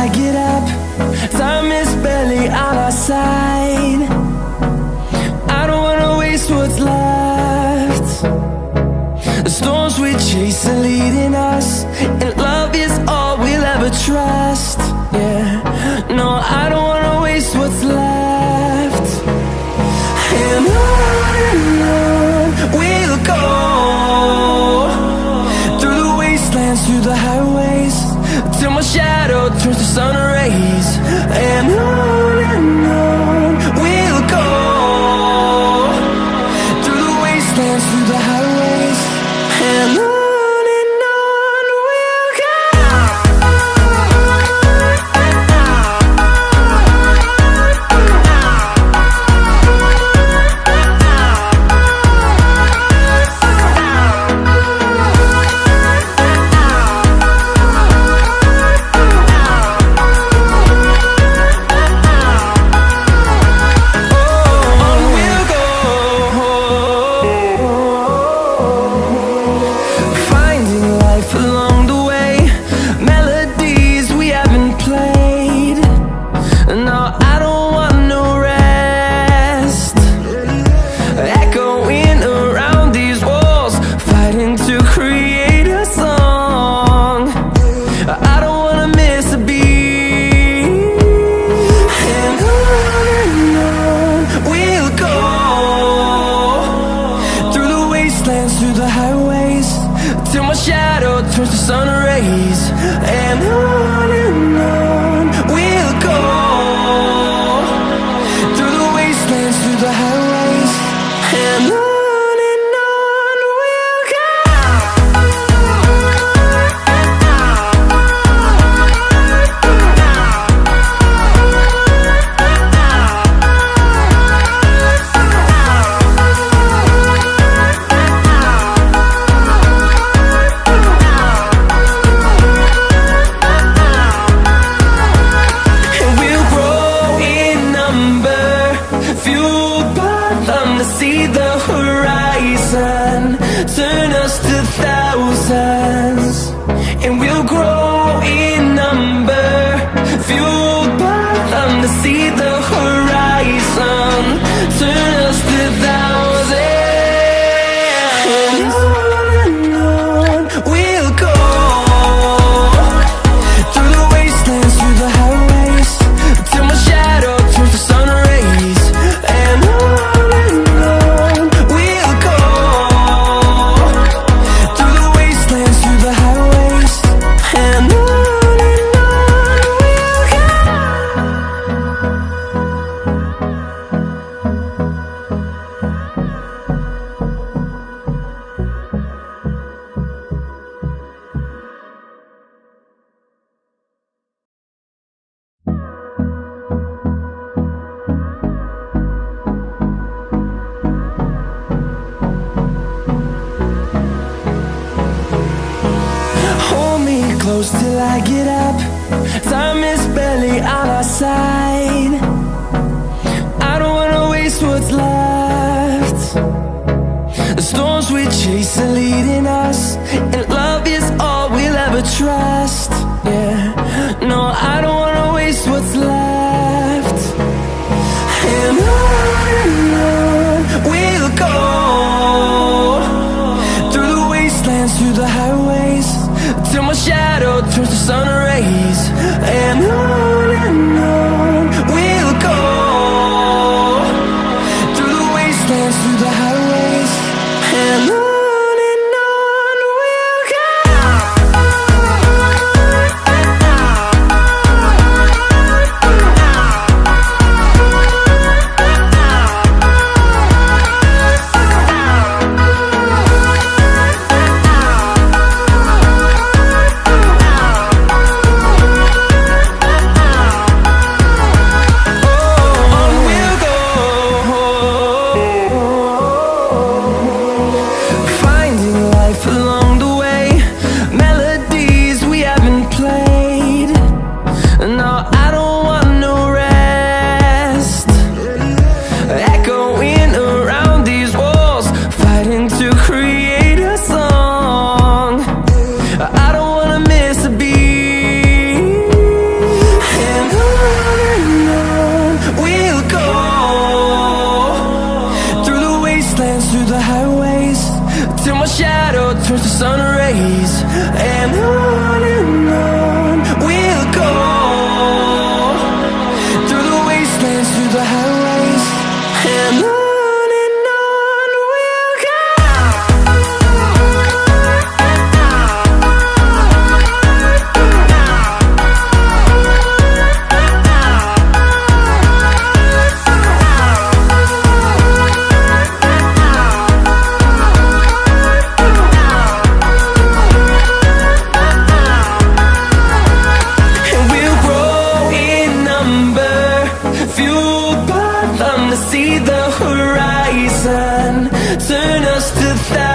I get up. Time is barely on our side. I don't wanna waste what's left. The storms we chase are leading us, and love is all we'll ever trust. Yeah, no, I don't wanna waste what's left. And on we'll go, through the wastelands, through the highways, till my shadow turns to sun rays. And on we'll go, through the wastelands, through the highways, and on. Through the highways, till my shadow turns to sun rays. And on we'll go, through the wastelands, through the highways, and on. See the horizon, turn us to thousands, and we'll grow in number, fueled by them to see the horizon, turn us to thousands. And on we'll go, through the wastelands, through the highways, till my shadow turns to sun rays. And on close till I get up. Time is barely on our side. I don't wanna waste what's left. The storms we chase are leading us, and love is all we'll ever trust. Yeah, no, I don't wanna waste what's left. And on we'll go, through the wastelands, through the highways, till my shadow turns to sun rays. And on we'll go, through the wastelands, through the highways, and on. We'll go. the highways, and on we'll go. And we'll grow in number, fueled by them to see the horizon, turn us to thousands.